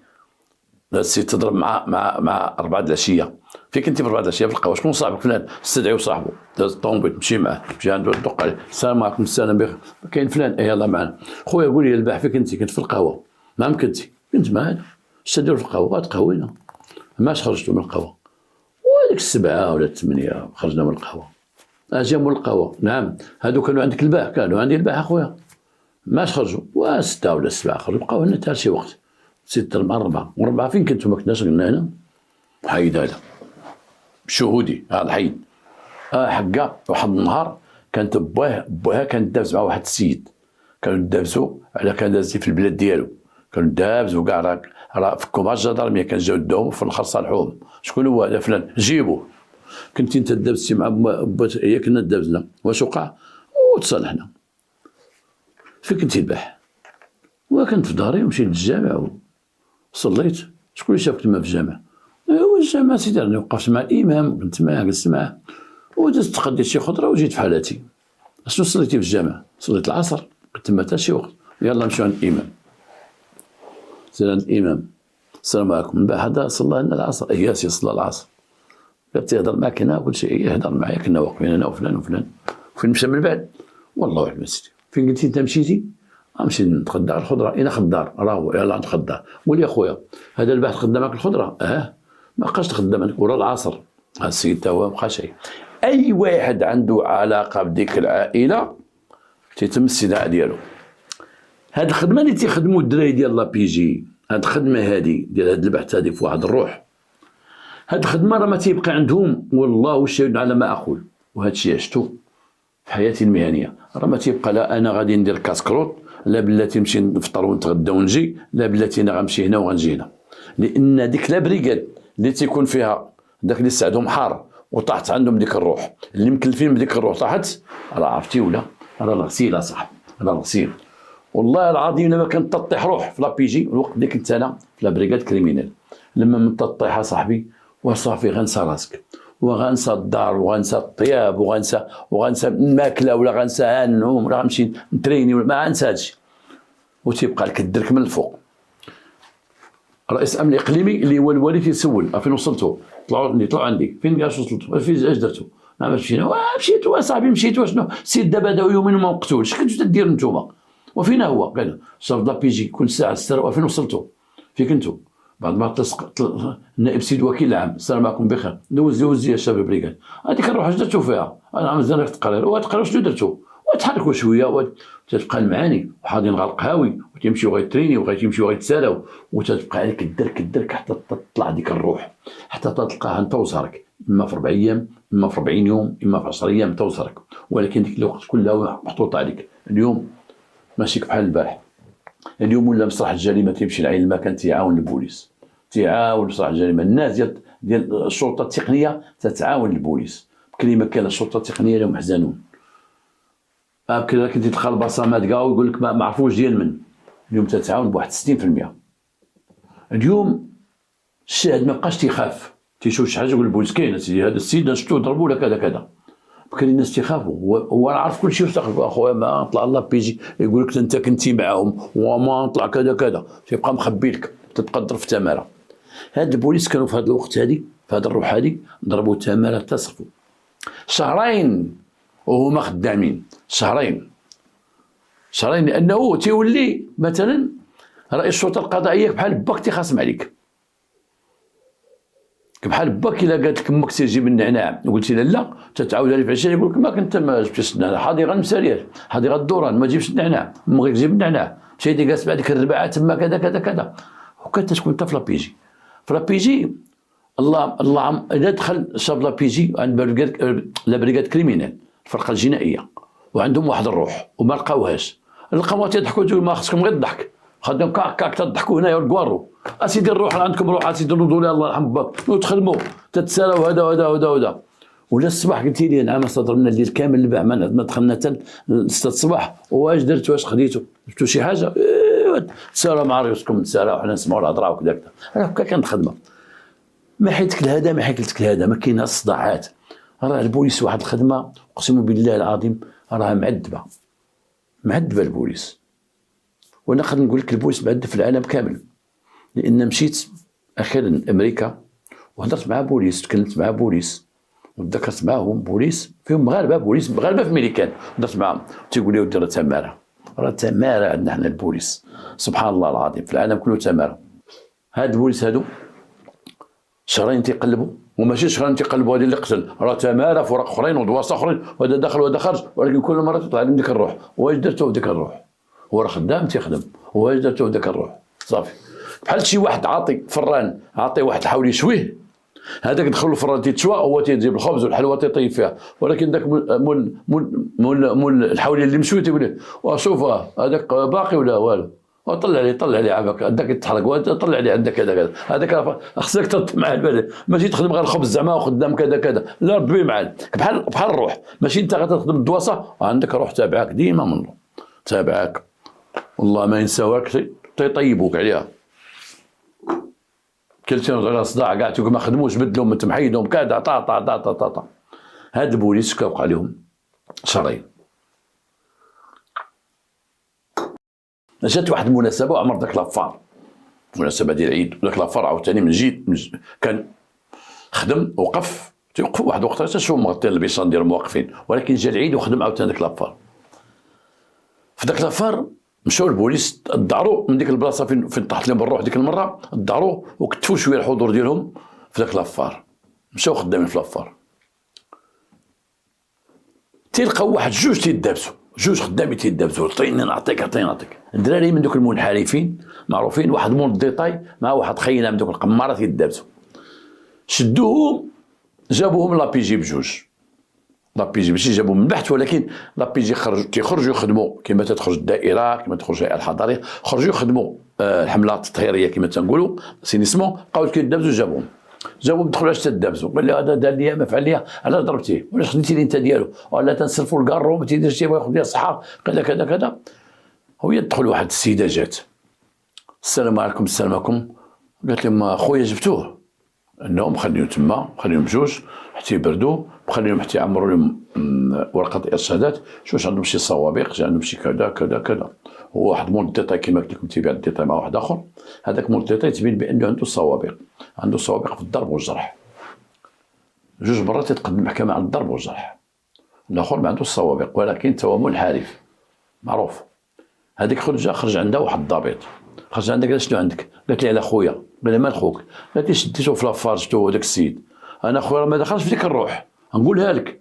هاد السيد تضرب مع 4 د العشيه، فين كنتي في 4 د العشيه في القهوه؟ شكون صاحبك؟ فلان، استدعيو صاحبه، داز الطوموبيل مشي معاه، مشي عنده دق عليه، السلام عليكم السلام بخير، كاين فلان؟ اي يلاه معنا، خويا قول لي الباح فين كنتي؟ كنت في القهوه، ما كنتي؟ كنت مع هذا، اش تديروا في القهوه؟ تقهوينا، ماش خرجتوا من القهوه، وديك 7 ولا 8 خرجنا من القهوه، جابوا القهوه، نعم هادو كانوا عندك الباح؟ كانوا عندي الباح اخويا، ماش خرجوا، 6 ولا 7 خرجوا، بقاو هنا حتى شي وقت، 6 مع 4 و4 فين كنتو؟ ما كناش قلنا هنا، حيد هذا شهودي هذا حيد، حقا واحد النهار كانت بوها كانت دابز مع واحد السيد، كانوا دابزو على كان داز في البلاد ديالو، كانوا دابزو كاع راه فكوا مع الجدرميه، كان جاو داوهم في الاخر صالحوهم، شكون هو هذا فلان؟ جيبوه، كنتي انت دابزتي مع هي كنا دابزنا، واش وقع؟ وتصالحنا، فين كنتي الباح؟ وكنت في داري ومشيت للجامع وصليت، شكون اللي شافك تما في الجامع؟ هو الجامع سيدي راني وقفت مع الامام كنت معاه جلست معاه ودزت تقديت شي خضره وجيت في حالاتي. شنو صليتي في الجامع؟ صليت العصر، كنت تما حتى شي وقت، يلا نمشيو عند الامام، سير عند الامام، السلام عليكم، من بعد هذا صلى لنا العصر، اي سي صلى العصر، قلت يهضر معاك هنا كل شيء، يهضر معايا كنا واقفين انا وفلان وفلان، وفين مشى من بعد؟ والله اعلم سيدي، فين قلتي انت مشيتي؟ غنمشي نتغدى على الخضره، اين خضار راه هو يلاه نتغدى. قول لي اخويا هذا البحث خدامك الخضره؟ ما بقاش تخدم ورا العصر. هذا السيد تا هو مابقى شي. اي واحد عنده علاقه بديك العائله تيتم الاستدعاء ديالو. هاد الخدمه اللي تيخدموا الدراري ديال لابيجي، هاد الخدمه هادي ديال هاد البحث هادي في واحد الروح، هاد الخدمه راه ما تيبقى عندهم، والله شاهد على ما اقول، وهذا الشيء عشتو في حياتي المهنيه. راه ما تيبقى لا انا غادي ندير كاسكروط، لا بلاتي نمشي نفطر ونتغدى ونجي، لا بلاتي انا غنمشي هنا وغنجي هنا. لان ديك لا بريغاد اللي تيكون فيها داك اللي سعدهم حار وطاحت عندهم ديك الروح، اللي مكلفين بديك الروح طاحت، راه عرفتي ولا راه الغسيل اصاحبي، راه الغسيل. والله العظيم لما كنت تطيح روح في لابيجي الوقت اللي كنت انا في لابريغاد كريمينال، لما من تطيح اصاحبي وصافي غنسى راسك، وغنسى الدار، وغنسى الطياب، وغنسى الماكله، ولا غنسى النوم، ولا غنمشي نتريني، ولا ما غنسى هادشي. وتيبقى لك الدرك من الفوق. رئيس الامن الاقليمي اللي هو الوالي تيسول فين وصلتوا؟ طلعوا عندي فين قاش وصلتوا؟ فين اش درتوا؟ نعم مشينا مشيت صاحبي مشيت واشنو؟ السيد دابا داو يومين وما مقتولش، كنتو تديروا نتوما؟ وفين هو؟ قال صافي لابيجي كل ساعه السر. وفين وصلتوا؟ فين كنتوا؟ بعد ما النائب سيد وكيل العام السلام عليكم بخير، دوز يا شباب بريكاد، هذيك الروح اش درتوا فيها؟ انا مزال لك التقرير، والتقرير شنو درتوا؟ وتحركوا شويه وتتبقى المعاني وحاضين غير القهاوي وتيمشيو غيتريني وغيتمشيو غيتسالاو، وتتبقى عليك الدرك حتى تطلع ديك الروح، حتى تلقاها انت وصارك، اما في 4 ايام، اما في 40 يوم، اما في 10 ايام انت وصارك. ولكن ديك الوقت كلها محطوطه عليك. اليوم ماشيك بحال البارح. اليوم ولا مصلحه الجريمه تيمشي لعين المكان تيعاون البوليس، تيعاون مصلحه الجريمه، الناس ديال الشرطه التقنيه تتعاون البوليس. بكلمه كاين الشرطه التقنيه لهم محزنون. كنتي تلقى البصمات كاع ويقول لك ما عرفوش ديال من. اليوم تتعاون بواحد 60%. اليوم الشاهد ما بقاش تيخاف، تيشوف شي حاجه يقول البوليس كاين سيدي هذا السيد شفتو ضربوا ولا كذا كذا. بكري الناس تيخافوا، هو عارف كل شيء وثق اخويا ما طلع الله بيجي يقول لك انت كنتي معاهم وما طلع كذا كذا، تيبقى مخبي لك، تبقى تضرب في تماره. هاد البوليس كانوا في هذا الوقت هادي في هذا الروح هادي ضربوا تماره تصفوا شهرين وهما خدامين. شهرين لانه تيولي مثلا رئيس الشرطه القضائيه بحال باك تيخاصم عليك، بحال باك الا قالت لك امك سير جيب النعناع وقلتي لا تتعاودها لي في العشيه يقول لك ما كنت ما جبتش النعناع، حديقه المسارير حديقه الدوران ما تجيبش النعناع، امك تجيب النعناع، مشيتي جالس بعدك الرباعه تما كذا كذا كذا. وكانت تكون انت في لابيجي الله اذا دخل شاب لابيجي عند بريغاد كريمينال الفرقه الجنائيه وعندهم واحد الروح وما لقاوهاش، لقاوها تيضحكوا تقول ما خصكم غير الضحك، خدام كاك تضحكوا هنايا والكوارو، اسيدي الروح عندكم روح اسيدي نوضوا لي الله يرحم باك وتخدموا تتسالاو هذا. ولا الصباح قلتي لي نعم صدرنا الليل كامل الباع ما دخلنا حتى 6 الصباح، واش درتوا واش خديتوا؟ جبتوا شي حاجه؟ تسالاو مع راسكم نتسالاو حنا نسمعوا الهضره وكذا كذا. هكا كانت الخدمه. ما حيتك لهذا ما حيت لك لهذا، ما كاينه الصداعات. راه البوليس واحد الخدمه اقسم بالله العظيم راه معذبه البوليس. وانا نقدر نقول لك البوليس معذب في العالم كامل، لان مشيت اخيرا امريكا وهضرت مع بوليس، تكلمت مع بوليس وتذكرت معاهم بوليس فيهم مغاربه في امريكان، هضرت معاهم تيقول لي ودي راه تماره عندنا حنا البوليس سبحان الله العظيم في العالم كله تماره. هاد البوليس هادو شهرين تيقلبوا، وماشي شهرين تيقلبوا هذه اللي قتل، راه تماره في ورق اخرين ودواسه اخرين وهذا داخل وهذا خرج، ولكن كل مره تطلع لهم ديك الروح. واش درتو بديك الروح؟ هو راه خدام تيخدم، واش درتو بديك الروح؟ صافي بحال شي واحد عاطي فران عاطي واحد الحول يشويه، هذاك دخلوا الفران تيتشوى هو تيجيب الخبز والحلوى تيطيب فيها، ولكن داك مول الحولي اللي مشوي تيقول له وشوف هذاك باقي ولا والو، طلع لي عافاك هذاك يتحرق طلع لي عندك كذا هذاك خصك ترد مع البلد، ماشي تخدم غير الخبز زعما وخدام كذا لا رد بيه معاه بحال الروح، ماشي انت غتخدم الدواسه وعندك روح تابعك ديما من تابعك والله ما ينساوك تيطيبوك عليها. كلشي غير صداع كاع تيقول ما خدموش بدلهم انت محيدهم كذا طا. هاد البوليس كيوقع لهم شهرين. جات واحد المناسبه وعمر داك لافار المناسبه ديال العيد، وداك لافار عاوتاني من جيت كان خدم وقف تيوقفوا واحد الوقت حتى شوف مغطين البيشان ديالهم واقفين، ولكن جا العيد وخدم عاوتاني داك لافار. في داك لافار مشاو البوليس داروا من ديك البلاصه فين طاحت لهم الروح ديك المره، داروا وكتفوا شويه الحضور ديالهم في داك لافار، مشاو خدامين في لافار. تلقاو واحد جوج تيدابسوا، جوج خدامين تيدابسوا، عطيني نعطيك عطيني نعطيك. الدراري من دوك المنحرفين معروفين، واحد مول الديتاي مع واحد خينا من دوك القماره تيدابسوا، شدوهم جابوهم لابيجي بجوج. لابيجي ماشي جابوهم من البحث، ولكن لابيجي تيخرجوا يخدموا كما تخرج الدائره، كما تخرج الهيئه الحضاريه، خرجوا يخدموا الحملات التطهيريه كما تنقولوا سينيسمون. بقاو كيدابزوا جابوهم دخلوا علاش تدابزوا، قال لي هذا دار لي ما فعل لي، علاش ضربتيه وعلاش خديتي لي انت ديالو، ولا تنسلفوا الكارو ما تيديرش شي، ياخذ لي الصحه كذا كذا كذا. هو يدخل واحد السيده جات، السلام عليكم السلام عليكم، قالت لهم خويا جبتوه، انهم مخليهم تما، مخليهم بجوج حتى يبردوا، مخليهم حتى يعمروا لهم ورقه الارشادات، واش عندهم شي سوابق، عندهم شي كذا كذا كذا. هو واحد مول الديتاي كما قلت لكم تيبيع الديتاي مع واحد اخر، هذاك مول الديتاي تبين بانه عنده سوابق، عنده سوابق في الضرب والجرح، جوج مرات يتقدم المحكمه على الضرب والجرح. الاخر ما عندوش سوابق ولكن تو منحرف معروف. هذيك خرج عندها واحد الضابط، خرج عندك قال شنو عندك؟ قالت لي على خويا. قال لها مال خوك؟ قالت لي شديتو في لافار شفتو هذاك السيد. انا خويا راه ما دخلش في ديك الروح، نقولها لك،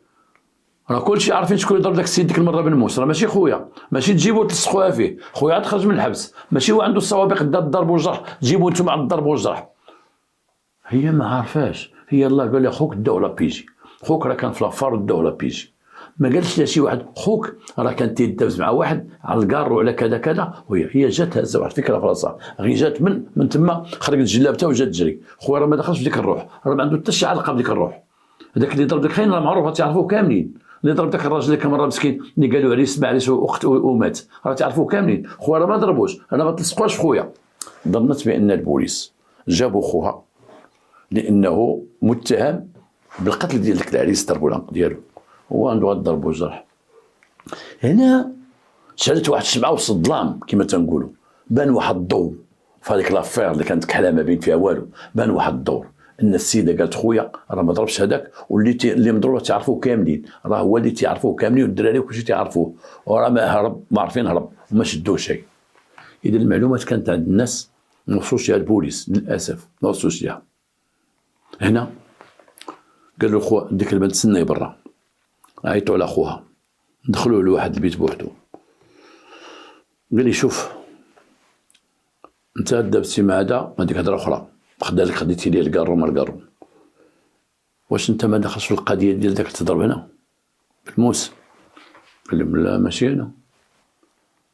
راه كلشي عارفين شكون اللي ضرب داك السيد ديك المره بن موسى، راه ماشي خويا، ماشي تجيبو تلصقوها فيه، خويا عاد خرج من الحبس، ماشي هو عنده السوابق ديال الضرب والجرح، تجيبو نتوما على الضرب والجرح. هي ما عارفاش، هي الله قال لها خوك داو لابيجي، خوك راه كان في لافار داو لابيجي، ما قالش لا شي واحد خوك راه كان تيدابز مع واحد على الكار وعلى كذا كذا. هي جات هازه واحد الفكره في راسها، غير جات من تما خرجت جلابتها وجات تجري. خويا راه ما دخلش في ديك الروح، راه ما عنده حتى شي علاقه بديك الروح. هذاك اللي ضرب داك الخاين راه معروف، تعرفوه كاملين، اللي ضرب داك الراجل اللي كان مره مسكين اللي قالوا عليه سمع عليه اخت ومات، راه تعرفوه كاملين. خويا راه ما ضربوش، انا ما تلصقوش في خويا. ظنت بان البوليس جابوا خوها لانه متهم بالقتل ديال داك العريس ضربوا ديالو، هو عنده الضرب والجرح. هنا شعلت واحد الشمعه وسط الظلام كما تنقولوا، بان واحد الضوء في هذيك لافير اللي كانت كحله ما بين فيها والو، بان واحد الدور ان السيده قالت خويا راه ما ضربش هذاك، اللي مضروب تعرفوه كاملين، راه هو اللي تيعرفوه كاملين والدراري كلشي تيعرفوه، وراه ما هرب، ما عارفين هرب وما شدوه شيء. اذا المعلومات كانت عند الناس ما وصلوش لها البوليس للاسف، ما وصلوش لها. هنا قال له خو ديك البنت تسناي برا، عيطوا على خوها، دخلوا لواحد البيت بوحدو، قال لي شوف انت دابتي مع هذا هذيك هضره اخرى، خديتي لي الكارو ما الكارو، واش انت ما دخلش في القضيه ديال داك تضرب هنا في الموس؟ قال لهم لا ماشي انا.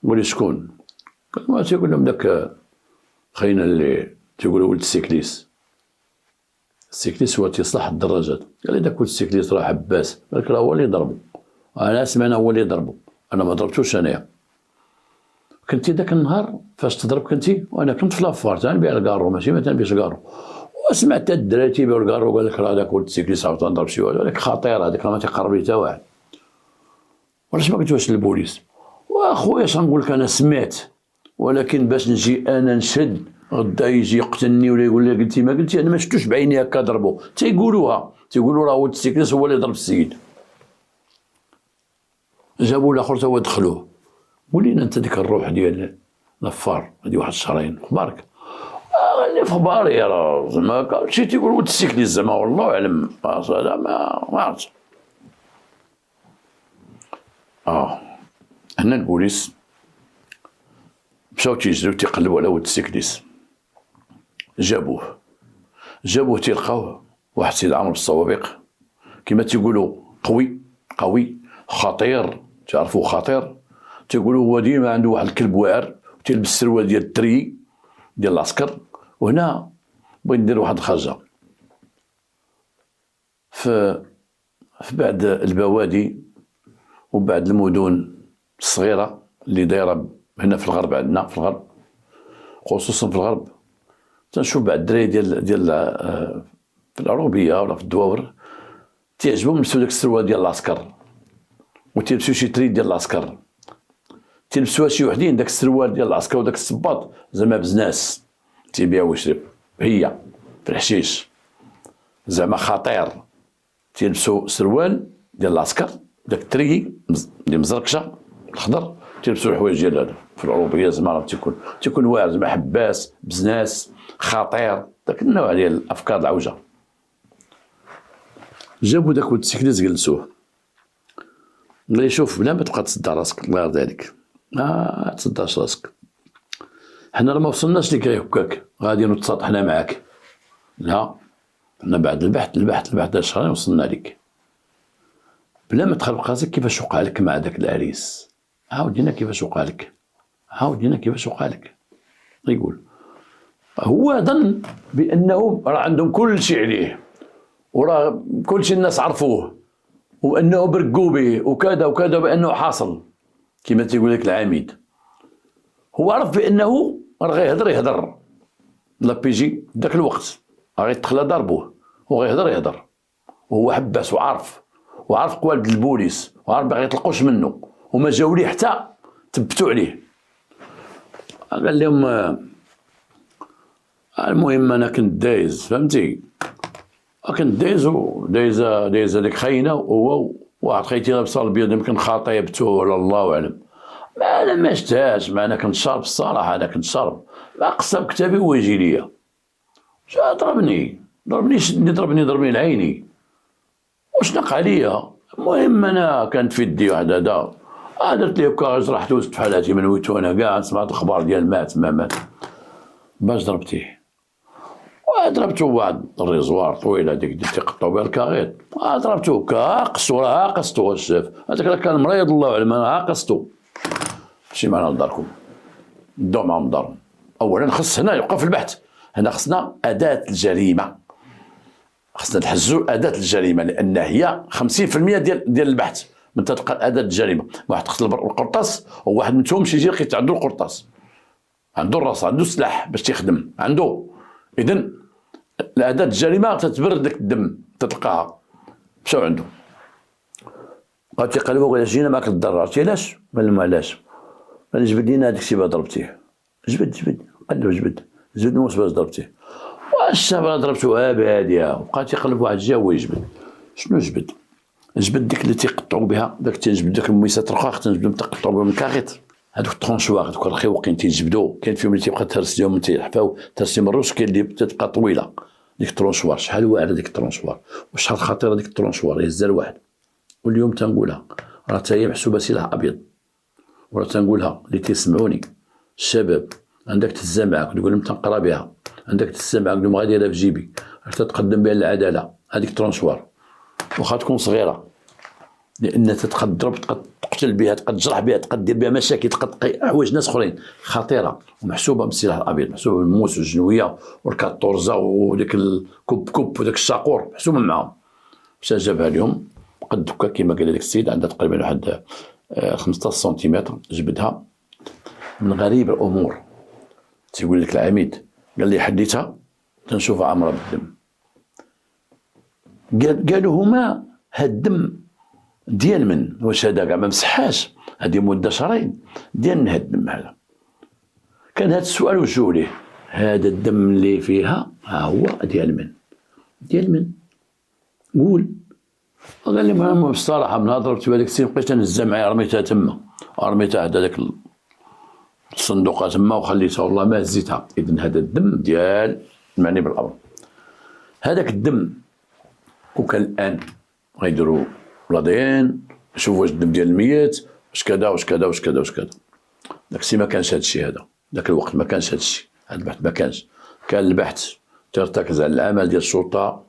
قال لي شكون؟ قال ما تيقول لهم داك خينا اللي تيقولوا ولد السيكليس، السيكليس هو تيصلح الدراجات. قال لي داك ولد السيكليس راه عباس، قال لك راه هو اللي ضربو، انا سمعنا هو اللي ضربو، انا ما ضربتوش انايا. كنتي داك النهار فاش تضرب كنتي وانا كنت في لافار تنبيع الكارو، ماشي ما تنبيعش الكارو، وسمعت الدراري تيبيعوا الكارو قال لك راه هذاك ولد السيكليس عاود تنضرب شي واحد، ولكن خطير هذاك راه ما تيقرب لي حتى واحد. وعلاش ما قلتوش للبوليس؟ واخويا اش غنقول لك، انا سمعت، ولكن باش نجي انا نشد غدا يجي يقتلني ولا يقول لي قلتي ما قلتي، انا ما شفتوش بعيني هكا ضربوا، تيقولوها تيقولوا راه ولد السيكليس هو اللي ضرب السيد. جابوا الاخر تا هو دخلوه، ولينا انت ديك الروح ديال لافار هادي واحد الشهرين اخبارك؟ قال لي في اخباري راه زعما شي تيقول ولد السيكليس زعما والله اعلم، هذا ما عرفتش. هنا البوليس مشاو تيجريو تيقلبوا على ولد السيكليس، جابوه تيلقاوه واحد السيد عامر بالصوابق كما تيقولوا قوي خطير، تعرفوا خطير، تيقولوا هو ديما عنده واحد الكلب واعر، تيلبس السروال ديال التري ديال العسكر. وهنا بغيت ندير واحد الخرجه في بعض البوادي وبعض المدن الصغيره اللي دايره هنا في الغرب، عندنا في الغرب خصوصا في الغرب، تنشوف بعض الدراري ديال في العروبيه ولا في الدواور تيعجبهم يلبسوا داك السروال ديال العسكر، وتيلبسوا شي تريد ديال العسكر، تيلبسوها شي وحدين داك السروال ديال العسكر وداك الصباط زعما بزناس تيبيع ويشرب، هي في الحشيش زعما خطير، تيلبسوا سروال ديال العسكر داك التري اللي مزركشه الخضر، تيلبسوا الحوايج ديال هذا في العروبيه زعما تيكون واعر زعما حباس بزناس خطير، داك النوع ديال الافكار العوجه. جابوا داك الموتوسيكليت جلسوه، قال لي شوف بلا ما تبقى تصدع راسك الله يرضي عليك، ما تصدعش راسك، حنا راه ما وصلناش لك غير هكاك غادي نتساط حنا معاك، لا حنا بعد البحث هاد الشهرين وصلنا لك، بلا ما تخرب راسك كيفاش وقع لك مع داك العريس، عاودينا كيفاش وقع لك، يقول هو ظن بانه راه عندهم كل شيء عليه وراه كل شيء الناس عرفوه وانه برقوا به وكذا وكذا بانه حاصل كما تيقول لك العميد. هو عرف بانه راه غيهضر لابيجي ذاك الوقت راه غيتخلى ضربوه وغيهضر وهو حباس وعارف قوالب البوليس وعارف باغي يطلقوش منه وما جاو ليه حتى تبتوا عليه. قال لهم المهم انا كنت دايز فهمتي، كنت دايز هذيك خاينه وهو واحد خيتي لابسه الابيض يمكن خطيبته ولا الله اعلم، ما انا ما شتهاش، ما انا كنت شارب الصراحه، انا كنت شارب ما قصه بكتابي ويجي ليا جا ضربني شدني ضربني لعيني وشنق عليا. المهم انا كانت في يدي واحد هذا درت ليه هكا جرحت وزت بحال هاتي من ويتو انا كاع سمعت الاخبار ديال مات باش ضربتيه ضربته واحد الريزوار طويل هذيك اللي تيقطعوا بها الكاغيط، ضربته هكا قصتو الشاف هذاك كان مريض الله اعلم، انا قصتو ماشي معنا لداركم ندو معاهم لدارهم. اولا خص هنا يبقى في البحث، هنا خصنا اداه الجريمه، خصنا نحجزوا اداه الجريمه لان هي 50% ديال البحث من تلقى اداه الجريمه. واحد قتل القرطاس وواحد منهم شي يجي لقيت عنده القرطاس، عنده الراس، عنده سلاح باش تيخدم عنده، اذا الاداه الجريمه تتبرد لك الدم تتلقاها. مشاو عنده بقاو تيقلبوا قال جينا معاك للدار، عرفتي علاش؟ قال لهم علاش؟ قال جبد لينا هذاك الشيء ضربتيه، جبد قال له جبد موس باش ضربتيه، والشاب ضربته بهاديه وبقى تيقلب واحد الجهه وهو يجبد. شنو جبد ديك اللي تيقطعوا بها، داك تنجبد داك الميسات الرقاق تنجبدهم تقطعوا بهم الكاغيط، هذوك الطرونشواغ دوك رخيوقين تيجبدوا، كاين فيهم اللي تيبقى تهرس لهم تيحفاو تهرس لهم الروس، كاين اللي تتبقى طويله. ديك الطرونشوار شحال واعره ديك الطرونشوار وشحال خطيره ديك الطرونشوار، يهزها الواحد. واليوم تنقولها راه حتى هي محسوبه سلاح ابيض، وراه تنقولها اللي تيسمعوني الشباب عندك تهزها معاك تقول لهم تنقرا بها، عندك تهزها معاك تقول غادي ديرها في جيبي حتى تقدم بها للعداله. هذيك الطرونشوار واخا تكون صغيره لان تقد تضرب تقد تقتل بها تقد تجرح بها تقد دير بها مشاكل تقد حوايج ناس اخرين خطيره ومحسوبه بالسلاح الابيض، محسوبه بالموس والجنويه والكاطورزا وديك الكوب وداك الشاقور محسوبه معاهم. باش جابها لهم قد دوكا كيما قال لك السيد عندها تقريبا واحد 15 سنتيمتر، جبدها. من غريب الامور تيقول لك العميد قال لي حديتها تنشوفها عامره بالدم. قالوا هما هاد الدم ديال من واش هذا كاع ما مسحاش، هذه مده شهرين ديال هاد الدم هذا. كان هاد السؤال وجهوا ليه هذا الدم اللي فيها ها هو ديال من قول. قال لي ما بصراحه من ضربت بهذاك السيد بقيت نهزها معايا رميتها تما، رميتها عند هذاك الصندوق تما وخليتها والله ما هزيتها. اذا هذا الدم ديال المعني بالامر، هذاك الدم وكان الان غيديروا لادين يشوفوا واش الدم ديال الميت واش كذا واش كذا واش كذا واش كذا. داك الشيء ما كانش هذا الشيء، هذا ذاك الوقت ما كانش هذا الشيء، هذا البحث ما كانش. كان البحث ترتكز على العمل ديال الشرطه،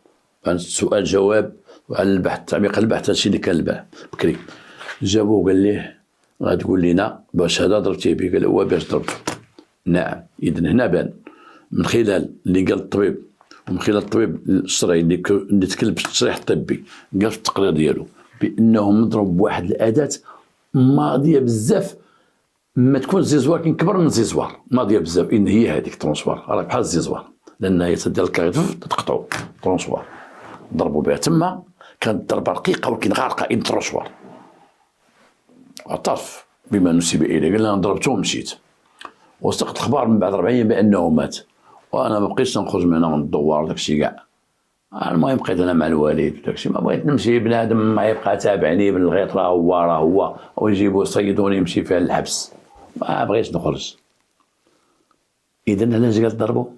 سؤال جواب وعلى البحث تعميق البحث. هذا الشيء اللي كان البحث بكري. جابوه قال ليه غتقول لنا باش هذا ضربتيه به؟ قال هو باش ضربته. نعم. اذا هنا بان من خلال اللي قال الطبيب ومن خلال الطبيب الشرعي اللي تكلم بالتصريح الطبي قال في التقرير ديالو بانه مضروب بواحد الاداه ماضيه بزاف، ما تكون زيزوار كاين كبر من زيزوار ماضيه بزاف. ان هي هذيك ترونسوار راه بحال الزيزوار لان هي تدير الكاريف تقطعوا ترونسوار ضربوا بها تما. كانت ضربه رقيقه ولكن غارقه ان ترونسوار. اعترف بما نسب اليه قال انا ضربته ومشيت، وسقط الاخبار من بعد 4 ايام بانه مات. وانا ما بقيتش نخرج من هنا من الدوار داكشي كاع. المهم بقيت انا مع الوالد وداكشي، ما بغيت نمشي بنادم ما يبقى تابعني بالغيط راه هو ويجيبوا يصيدوني يمشي فيها للحبس. ما بغيتش نخرج. اذا علاش قال ضربو؟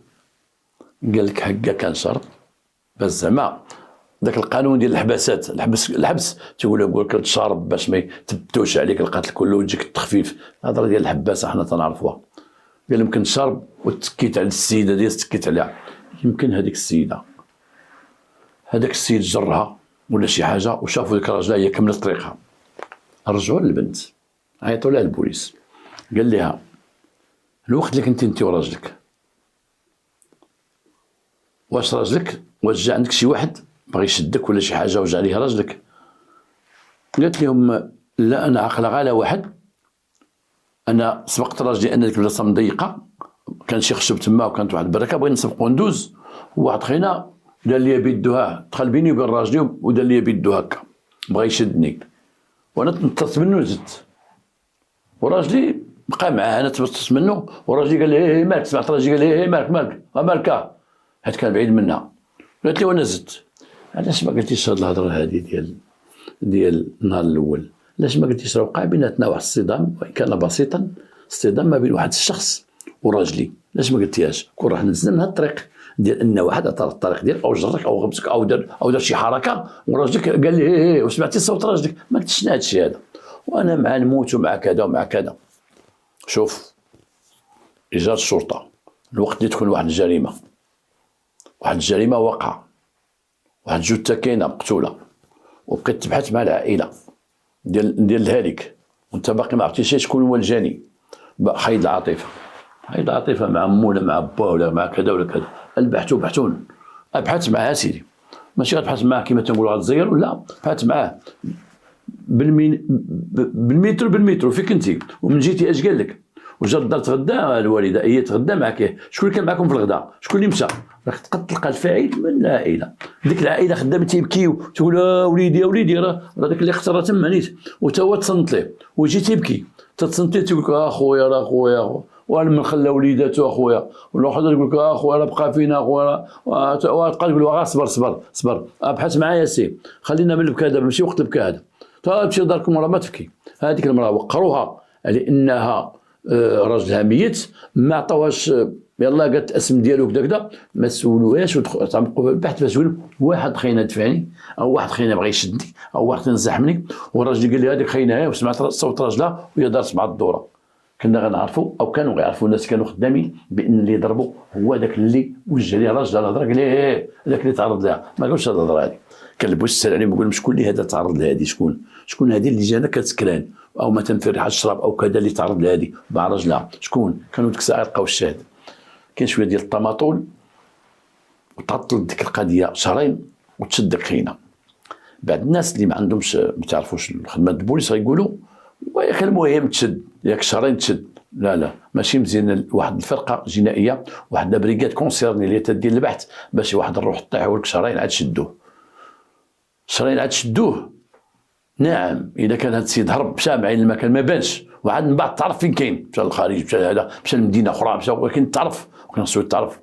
قال لك هكا كان شرط باش زعما ذاك القانون ديال الحباسات، الحبس تيقول لك تشارب باش ما يتبتوش عليك القتل كله ويجيك التخفيف. الهضره ديال الحباسه حنا تنعرفوها. قال يمكن تشارب وتكيت على السيده ديال تكيت عليها، يمكن هذيك السيده هذاك السيد جرها ولا شي حاجه وشافوا ديك الراجله هي كملت طريقها، رجعوا للبنت عيطوا لها البوليس. قال لها الوقت اللي كنتي انت وراجلك، واش راجلك واش جا عندك شي واحد باغي يشدك ولا شي حاجه وجع عليه راجلك؟ قالت لهم لا انا عاقله على واحد، انا سبقت راجلي ان ديك البلاصه مضيقه كان شي خشب تما وكانت واحد البركه بغينا نسبقوا ندوز، وواحد خينا دار لي بيدو دخل بيني وبين راجلي ودار لي بيدو هكا بغا يشدني وانا تنطرت منه وزدت، وراجلي بقى معاه انا تبطت منه وراجلي قال لي مالك، سمعت راجلي قال لي مالك حيت كان بعيد منها. قالت لي وانا زدت علاش ما قلتيش هاد الهضره هادي ديال النهار الاول؟ علاش ما قلتيش راه وقع بيناتنا واحد الصدام وان كان بسيطا، اصطدام ما بين واحد الشخص وراجلي، علاش ما قلتيهاش؟ كون راح نزلنا من هاد الطريق ديال ان واحد عطى الطريق ديالك او جرك او غمسك او دار شي حركه وراجلك قال لي ايه وسمعتي صوت راجلك، ما قلتش هذا الشيء هذا وانا مع نموت ومع كذا ومع كذا. شوف اجراء الشرطه الوقت اللي تكون واحد الجريمه واقعه، واحد جثه كاينه مقتوله وبقيت تبحث مع العائله ديال الهالك وانت باقي ما عرفتيش شكون هو الجاني، حيد العاطفه مع امه ولا مع باه ولا مع كذا ولا كذا، بحثون ابحث معاه سيدي، ماشي غتبحث معاه كما تنقولوا غتزير ولا بحث معاه بالمتر فين كنتي ومن جيتي اش قال لك، وجا الدار تغدا الوالده هي تغدا معك، شكون اللي كان معكم في الغداء، شكون اللي مشى، راك تلقى الفاعل من العائله، ديك العائله خدامه تيبكيو تقول وليدي راه داك اللي اختار تما نيت وتا هو تصنت ليه ويجي تيبكي تتصنت ليه تقول لك اخويا راه خويا وانا من خلى وليداتو اخويا، ولا واحد يقول لك اخويا راه بقى فينا اخويا، وتبقى تقول له صبر ابحث معايا سي خلينا من البكا دابا ماشي وقت البكا هذا، تمشي لداركم راه ما تبكي. هذيك المراه وقروها لانها راجلها ميت ما عطاوهاش، يلاه قالت الاسم ديالو كذا كذا ما سولوهاش وتعمقوا في البحث باش يقول واحد خاينه دفعني او واحد خاينه بغى يشدني او واحد نزحمني، والراجل قال لي هذيك خاينه وسمعت صوت راجلها وهي دارت مع الدوره. كنا غنعرفوا او كانوا غيعرفوا الناس كانوا خدامين بان اللي ضربوا هو داك اللي وجه ليه راجل الهضره، قال ليه داك اللي تعرض لها، ما قالش هذه الهضره هذه، كلبوا السال عليهم يقول شكون اللي هذا تعرض لهذه، شكون هذه اللي جانا كتسكران او مثلا في ريحه الشراب او كذا اللي تعرض لهذه مع راجلها، شكون؟ كانوا ديك الساعه لقاو الشاهد. كاين شويه ديال الطماطول وتعطل ديك القضيه شهرين وتشد خينا. بعض الناس اللي ما عندهمش ما تعرفوش خدمه البوليس غيقولوا ويا اخي المهم تشد ياك شهرين تشد، لا ماشي مزيان. واحد الفرقه جنائيه واحد لابريكاد كونسيرني اللي تدير البحث باش واحد الروح طيح ولك شهرين عاد شدوه. نعم اذا كان هذا السيد هرب مشى معين المكان ما بانش وعاد من بعد تعرف فين كاين، مشى للخارج مشى هذا مشى لمدينه اخرى مشى، ولكن تعرف وكنخصو تعرف.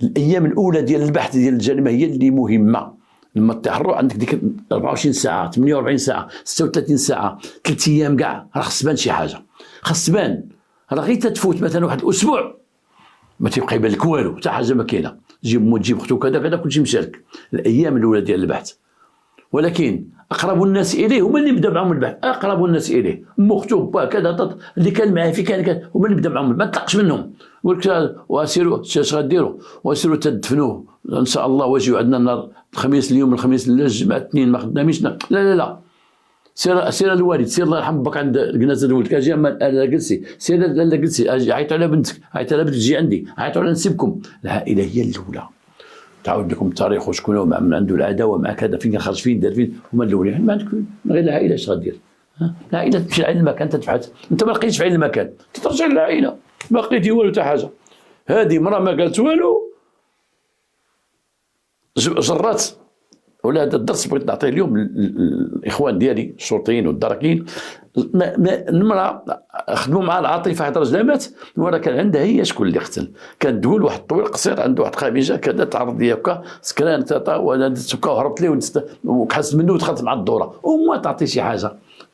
الايام الاولى ديال البحث ديال الجريمه هي اللي مهمه، لما تحروا عندك ديك 24 ساعه 48 ساعه 36 ساعه 3 ايام كاع راه خص تبان شي حاجه، خص تبان راه غير تتفوت مثلا واحد الاسبوع ما تيبقى يبان لك والو حتى حاجه ما كاينه، تجيب مو تجيب اختو كذا كلشي مشى لك. الايام الاولى ديال البحث، ولكن اقرب الناس اليه هما اللي بدا معهم البحث، اقرب الناس اليه مو اختو با كذا اللي كان معاه في كان هما اللي بدا معهم، ما تطلقش منهم قلت واسيروا اش غديروا واسيروا تدفنوه ان شاء الله واجيو عندنا النهار الخميس، اليوم الخميس الجمعه الاثنين ما خداميش، لا سير الوالد سير الله يرحم باك عند الجنازه الولد كاجي انا جلسي سير لا جلسي عيطوا على بنتك عيطوا على بنتك تجي عندي عيطوا على نسيبكم. العائله هي الاولى تعاود لكم التاريخ وشكون من عنده العداوه مع كذا فين خرج فين دار فين، هما الاولين. ما عندك غير العائله اش غدير؟ العائله تمشي لعين المكان تتبحث، انت ما لقيتش في عين المكان ترجع للعائله ما لقيتي والو حتى حاجه. هذه مرة ما قالت والو جرات. ولا هذا الدرس بغيت نعطيه اليوم الاخوان ديالي الشرطيين والدركين. المراه خدموا مع العاطفه حيت راجلها مات، المراه كان عندها هي شكون اللي قتل، كانت تقول واحد طويل قصير عنده واحد خميجه كذا تعرض ليا هكا سكران وانا هربت ليه وكحست منه ودخلت مع الدوره وما تعطي شي حاجه.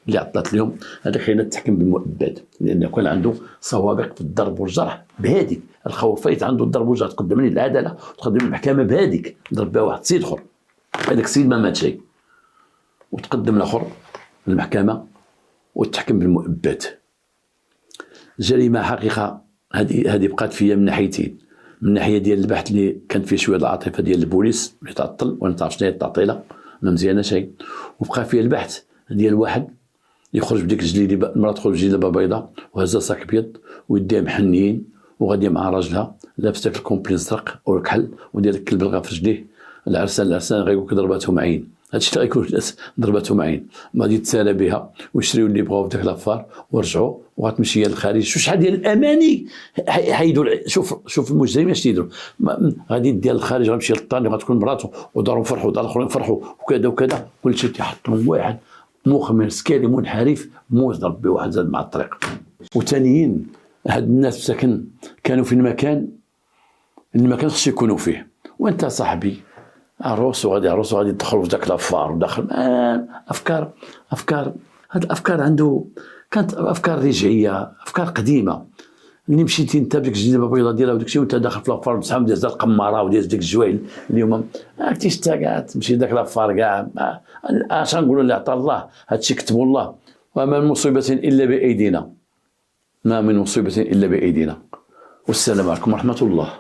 اللي عطلت لهم هذاك حين تحكم بالمؤبد، لأنه كان عنده سوابق في الضرب والجرح بهذيك الخوفيت، عنده الضرب والجرح، تقدم للعدالة وتقدم للمحكمة بهذيك، ضرب بها واحد السيد اخر، هذاك السيد ما مات شيء، وتقدم الاخر للمحكمة وتحكم بالمؤبد. جريمة حقيقة هذه بقات فيا من ناحيتين، من ناحية ديال البحث اللي كانت فيه شوية العاطفة ديال البوليس اللي تعطل وانا تعرف شنو هي التعطيلة ما مزيانة شيء، وبقى فيه البحث ديال واحد يخرج بديك الجليدة، المرأة تخرج بجليدة بيضاء وهزة صاك ابيض ويديها محنيين وغادية مع راجلها لابسة داك الكومبلين زرق او الكحل وديال الكلب الغا في رجليه، العرسان غيقولك ضرباتهم عين، هادشي اللي غيكون الناس ضرباتهم عين، غادي يتسالى بها ويشريو اللي بغاو في داك لافار ورجعوا وغتمشي للخارج. شحال ديال الاماني حيدوا. شوف المجرمين اش تيديروا، غادي يديها للخارج، غتمشي للطاني وغتكون مراته ودارهم فرحوا ودار الاخرين فرحوا وكذا وكذا، كلشي تيحطهم واحد مخمر سكالي منحرف موز ضرب به واحد زاد مع الطريق. وثانيين هاد الناس ساكن كانوا في المكان اللي ما كانش يكونوا فيه، وانت صاحبي عروس وغادي يدخلوا في ذاك لافار وداخل افكار هاد الافكار عنده كانت افكار رجعيه، افكار قديمه. اللي مشيتي انت بديك الجليبه البيضاء ديالها وداك الشيء وانت داخل في لافار بصحاب ديال القماره وديال ديك الجويل، اليوم ما عرفتيش انت كاع تمشي لذاك لافار كاع. اش غنقولوا اللي عطا الله هادشي كتبوا الله، وما من مصيبه الا بايدينا، ما من مصيبه الا بايدينا. والسلام عليكم ورحمه الله.